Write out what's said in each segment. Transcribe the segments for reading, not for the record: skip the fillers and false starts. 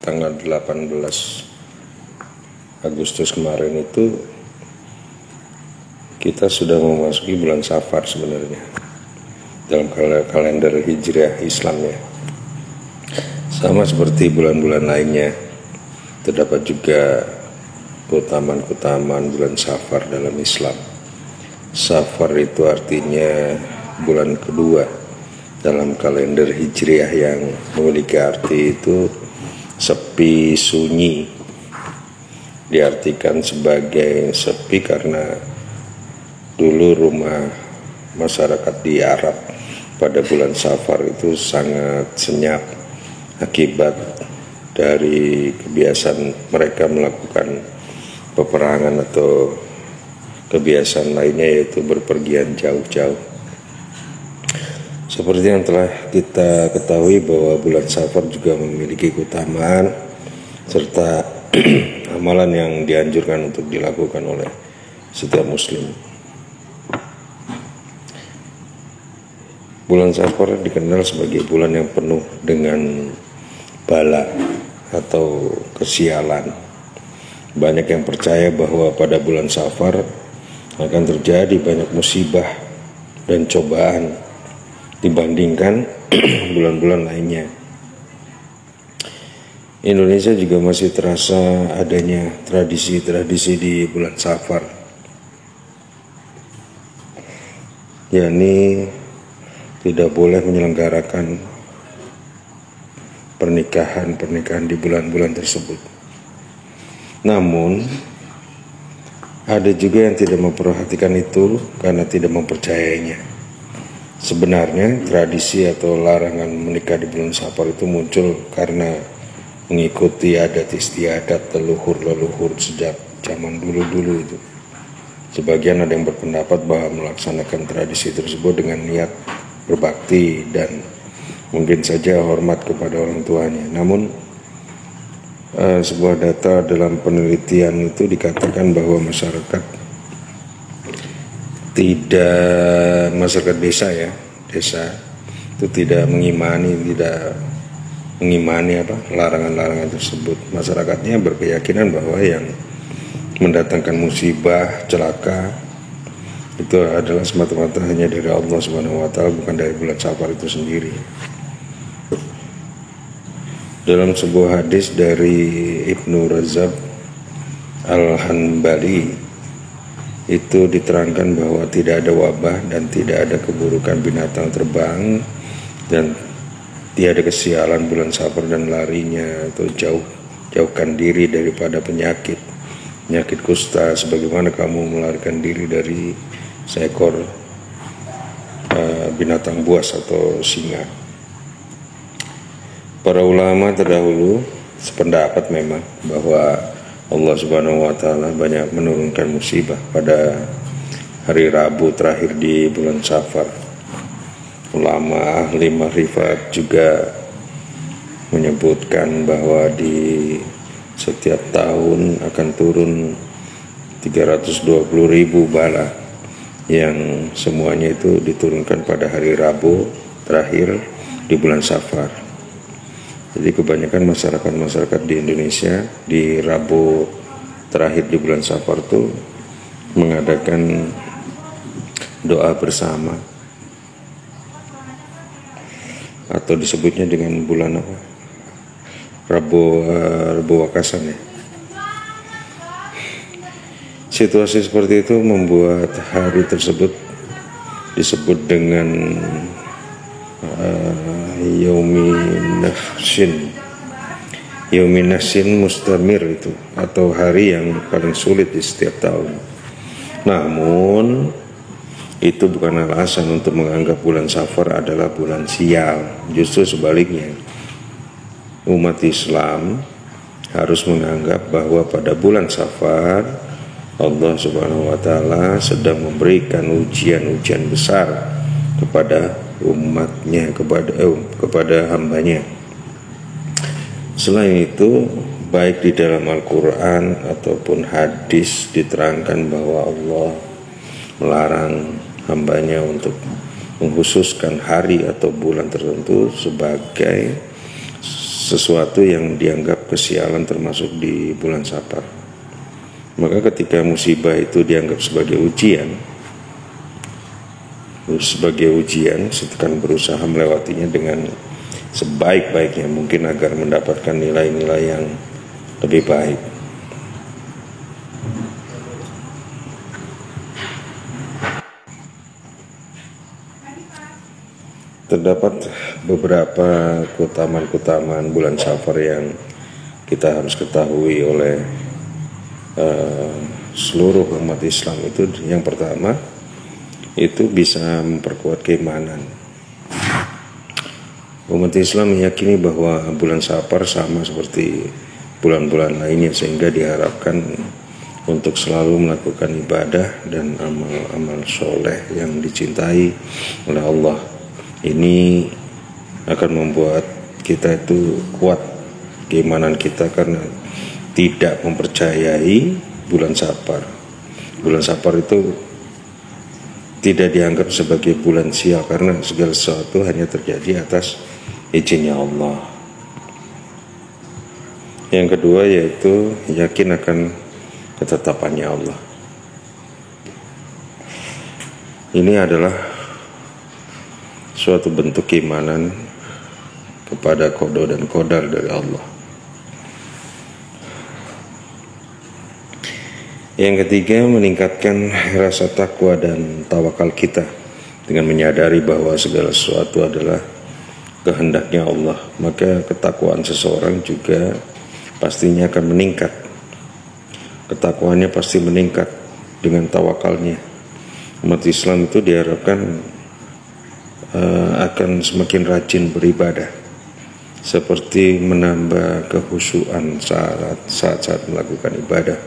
tanggal 18 Agustus kemarin itu kita sudah memasuki bulan Safar sebenarnya dalam kalender Hijriah Islam ya. Sama seperti bulan-bulan lainnya, terdapat juga keutamaan-keutamaan bulan Safar dalam Islam. Safar itu artinya bulan kedua dalam kalender Hijriah yang memiliki arti itu sepi, sunyi. Diartikan sebagai sepi karena dulu rumah masyarakat di Arab pada bulan Safar itu sangat senyap akibat dari kebiasaan mereka melakukan peperangan atau kebiasaan lainnya, yaitu berpergian jauh-jauh. Seperti yang telah kita ketahui bahwa bulan Safar juga memiliki keutamaan serta amalan yang dianjurkan untuk dilakukan oleh setiap muslim. Bulan Safar dikenal sebagai bulan yang penuh dengan bala atau kesialan. Banyak yang percaya bahwa pada bulan Safar akan terjadi banyak musibah dan cobaan dibandingkan bulan-bulan lainnya. Indonesia juga masih terasa adanya tradisi-tradisi di bulan Safar, yakni tidak boleh menyelenggarakan pernikahan di bulan-bulan tersebut. Namun ada juga yang tidak memperhatikan itu karena tidak mempercayainya. Sebenarnya tradisi atau larangan menikah di bulan Safar itu muncul karena mengikuti adat istiadat leluhur sejak zaman dulu itu. Sebagian ada yang berpendapat bahwa melaksanakan tradisi tersebut dengan niat berbakti dan mungkin saja hormat kepada orang tuanya. Namun sebuah data dalam penelitian itu dikatakan bahwa masyarakat desa itu tidak mengimani larangan-larangan tersebut. Masyarakatnya berkeyakinan bahwa yang mendatangkan musibah, celaka itu adalah semata-mata hanya dari Allah Subhanahu wa taala, bukan dari bulan Safar itu sendiri. Dalam sebuah hadis dari Ibnu Razab Al-Hanbali itu diterangkan bahwa tidak ada wabah dan tidak ada keburukan binatang terbang dan tiada kesialan bulan Safar dan larinya atau jauhkan diri daripada penyakit kusta sebagaimana kamu melarikan diri dari seekor binatang buas atau singa. Para ulama terdahulu sependapat memang bahwa Allah Subhanahu wa taala banyak menurunkan musibah pada hari Rabu terakhir di bulan Safar. Ulama ahli ma'rifat juga menyebutkan bahwa di setiap tahun akan turun 320.000 bala yang semuanya itu diturunkan pada hari Rabu terakhir di bulan Safar. Jadi kebanyakan masyarakat di Indonesia di Rabu terakhir di bulan Safar itu mengadakan doa bersama, atau disebutnya dengan bulan apa? Rabu Wakasan ya. Situasi seperti itu membuat hari tersebut disebut dengan Yaumin Nahsin Mustamir itu, atau hari yang paling sulit di setiap tahun. Namun itu bukan alasan untuk menganggap bulan Safar adalah bulan sial. Justru sebaliknya, umat Islam harus menganggap bahwa pada bulan Safar Allah Subhanahu wa taala sedang memberikan ujian-ujian besar kepada umatnya, kepada hambanya. Selain itu, baik di dalam Al-Quran ataupun hadis diterangkan bahwa Allah melarang hambanya untuk mengkhususkan hari atau bulan tertentu sebagai sesuatu yang dianggap kesialan termasuk di bulan Safar. Maka ketika musibah itu dianggap sebagai ujian, sedang berusaha melewatinya dengan sebaik-baiknya mungkin agar mendapatkan nilai-nilai yang lebih baik. Terdapat beberapa keutamaan bulan Safar yang kita harus ketahui oleh seluruh umat Islam. Itu yang pertama, itu bisa memperkuat keimanan. Umat Islam meyakini bahwa bulan Safar sama seperti bulan-bulan lainnya, sehingga diharapkan untuk selalu melakukan ibadah dan amal-amal soleh yang dicintai oleh Allah. Ini akan membuat kita itu kuat keimanan kita karena tidak mempercayai bulan Safar. Bulan Safar itu tidak dianggap sebagai bulan sial karena segala sesuatu hanya terjadi atas izinnya Allah. Yang kedua yaitu yakin akan ketetapannya Allah. Ini adalah suatu bentuk keimanan kepada qada dan qadar dari Allah. Yang ketiga, meningkatkan rasa takwa dan tawakal kita dengan menyadari bahwa segala sesuatu adalah kehendaknya Allah. Maka ketakwaan seseorang juga pastinya akan meningkat. Ketakwaannya pasti meningkat dengan tawakalnya. Umat Islam itu diharapkan akan semakin rajin beribadah, seperti menambah kekhusyuan saat melakukan ibadah.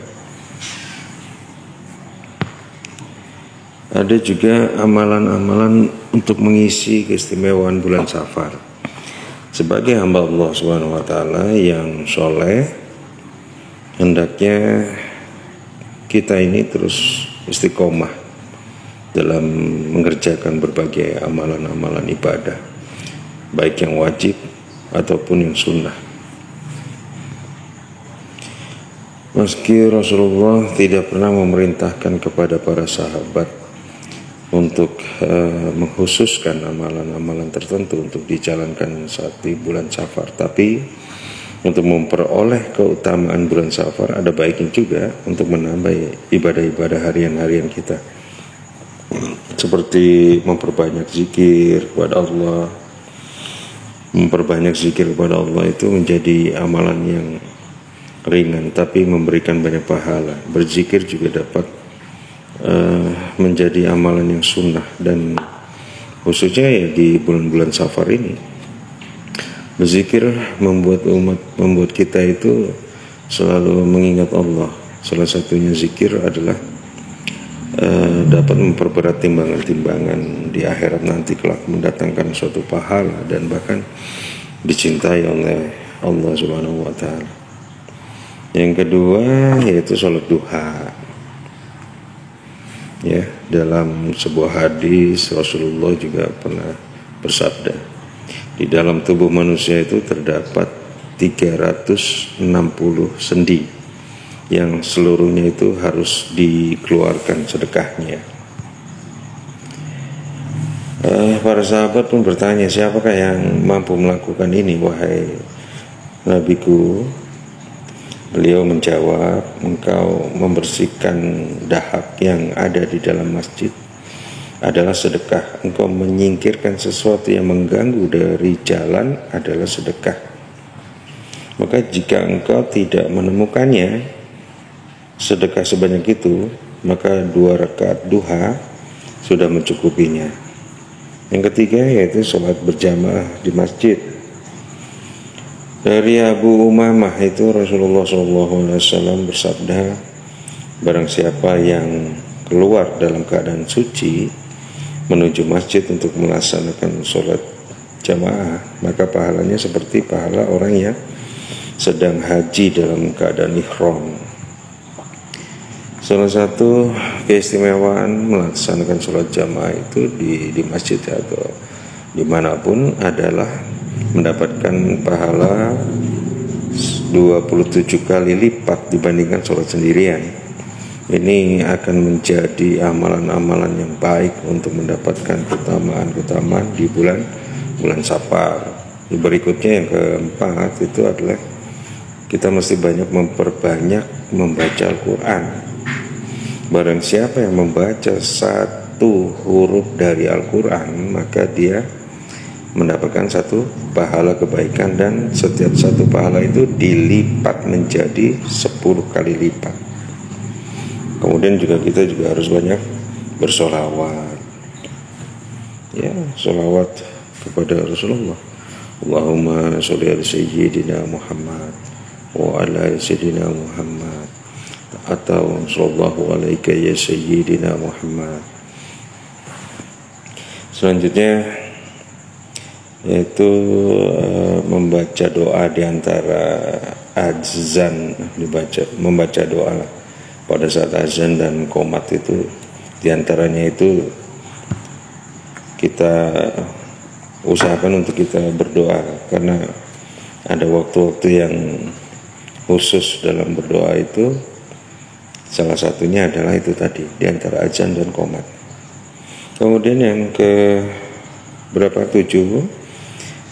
Ada juga amalan-amalan untuk mengisi keistimewaan bulan Safar. Sebagai hamba Allah Subhanahu wa taala yang soleh, hendaknya kita ini terus istiqomah dalam mengerjakan berbagai amalan-amalan ibadah, baik yang wajib ataupun yang sunnah. Meski Rasulullah tidak pernah memerintahkan kepada para sahabat untuk mengkhususkan amalan-amalan tertentu untuk dijalankan saat di bulan Safar, tapi untuk memperoleh keutamaan bulan Safar ada baiknya juga untuk menambah ibadah-ibadah harian-harian kita, seperti memperbanyak zikir kepada Allah. Memperbanyak zikir kepada Allah itu menjadi amalan yang ringan tapi memberikan banyak pahala. Berzikir juga dapat menjadi amalan yang sunnah, dan khususnya ya di bulan-bulan Safar ini, berzikir membuat kita itu selalu mengingat Allah. Salah satunya zikir adalah dapat memperberat timbangan-timbangan di akhirat nanti, kelak mendatangkan suatu pahala dan bahkan dicintai oleh Allah Subhanahu wa taala. Yang kedua yaitu sholat duha. Ya, dalam sebuah hadis Rasulullah juga pernah bersabda, di dalam tubuh manusia itu terdapat 360 sendi yang seluruhnya itu harus dikeluarkan sedekahnya. Para sahabat pun bertanya, siapakah yang mampu melakukan ini wahai Nabiku? Beliau menjawab, engkau membersihkan dahak yang ada di dalam masjid adalah sedekah. Engkau menyingkirkan sesuatu yang mengganggu dari jalan adalah sedekah. Maka jika engkau tidak menemukannya sedekah sebanyak itu, maka 2 rakaat duha sudah mencukupinya. Yang ketiga yaitu sholat berjamaah di masjid. Dari Abu Umamah itu Rasulullah SAW bersabda, barang siapa yang keluar dalam keadaan suci menuju masjid untuk melaksanakan sholat jamaah, maka pahalanya seperti pahala orang yang sedang haji dalam keadaan ihram. Salah satu keistimewaan melaksanakan sholat jamaah itu di masjid atau dimanapun adalah mendapatkan pahala 27 kali lipat dibandingkan sholat sendirian. Ini akan menjadi amalan-amalan yang baik untuk mendapatkan keutamaan-keutamaan di bulan Safar. Berikutnya yang keempat itu adalah kita mesti banyak memperbanyak membaca Al-Quran. Barang siapa yang membaca satu huruf dari Al-Quran, maka dia mendapatkan satu pahala kebaikan, dan setiap satu pahala itu dilipat menjadi 10 kali lipat. Kemudian kita juga harus banyak bersolawat, ya, solawat kepada Rasulullah. Allahumma sholli ala sayyidina Muhammad wa ala sayyidina Muhammad, atau sallallahu alaika ya sayyidina Muhammad. Selanjutnya yaitu membaca doa di antara azan, membaca doa pada saat azan dan qomat. Itu diantaranya itu kita usahakan untuk kita berdoa, karena ada waktu-waktu yang khusus dalam berdoa itu. Salah satunya adalah itu tadi, di antara azan dan qomat. Kemudian yang ke berapa, 7,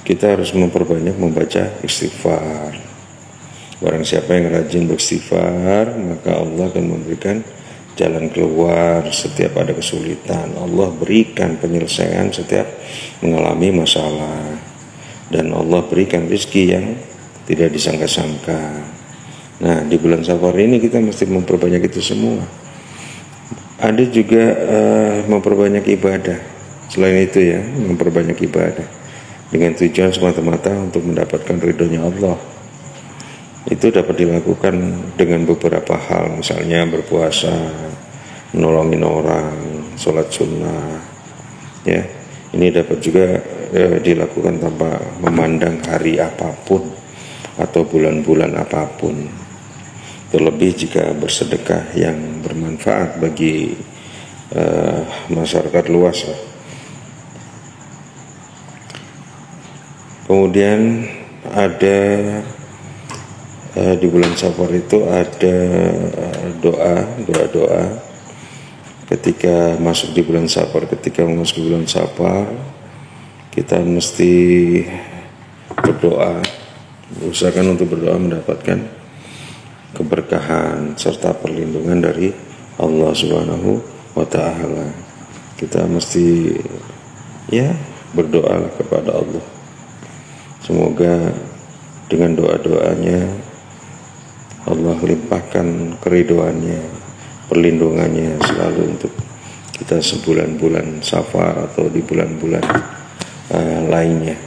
kita harus memperbanyak membaca istighfar. Barang siapa yang rajin beristighfar, maka Allah akan memberikan jalan keluar setiap ada kesulitan. Allah berikan penyelesaian setiap mengalami masalah, dan Allah berikan rezeki yang tidak disangka-sangka. Nah, di bulan Safar ini kita mesti memperbanyak itu semua. Ada juga memperbanyak ibadah. Selain itu ya, memperbanyak ibadah dengan tujuan semata-mata untuk mendapatkan ridhonya Allah. Itu dapat dilakukan dengan beberapa hal, misalnya berpuasa, menolongin orang, sholat sunnah, ya. Ini dapat juga dilakukan tanpa memandang hari apapun atau bulan-bulan apapun. Terlebih jika bersedekah yang bermanfaat bagi masyarakat luas. Kemudian ada di bulan Safar itu ada doa ketika masuk di bulan Safar. Ketika masuk di bulan Safar, kita mesti berdoa, usahakan untuk berdoa mendapatkan keberkahan serta perlindungan dari Allah Subhanahu wa Ta'ala. Kita mesti berdoa kepada Allah. Semoga dengan doa-doanya Allah limpahkan keridhoannya, perlindungannya selalu untuk kita sebulan-bulan Safar atau di bulan-bulan lainnya.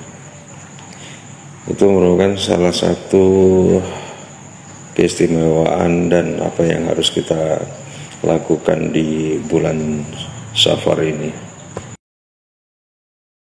Itu merupakan salah satu keistimewaan dan apa yang harus kita lakukan di bulan Safar ini.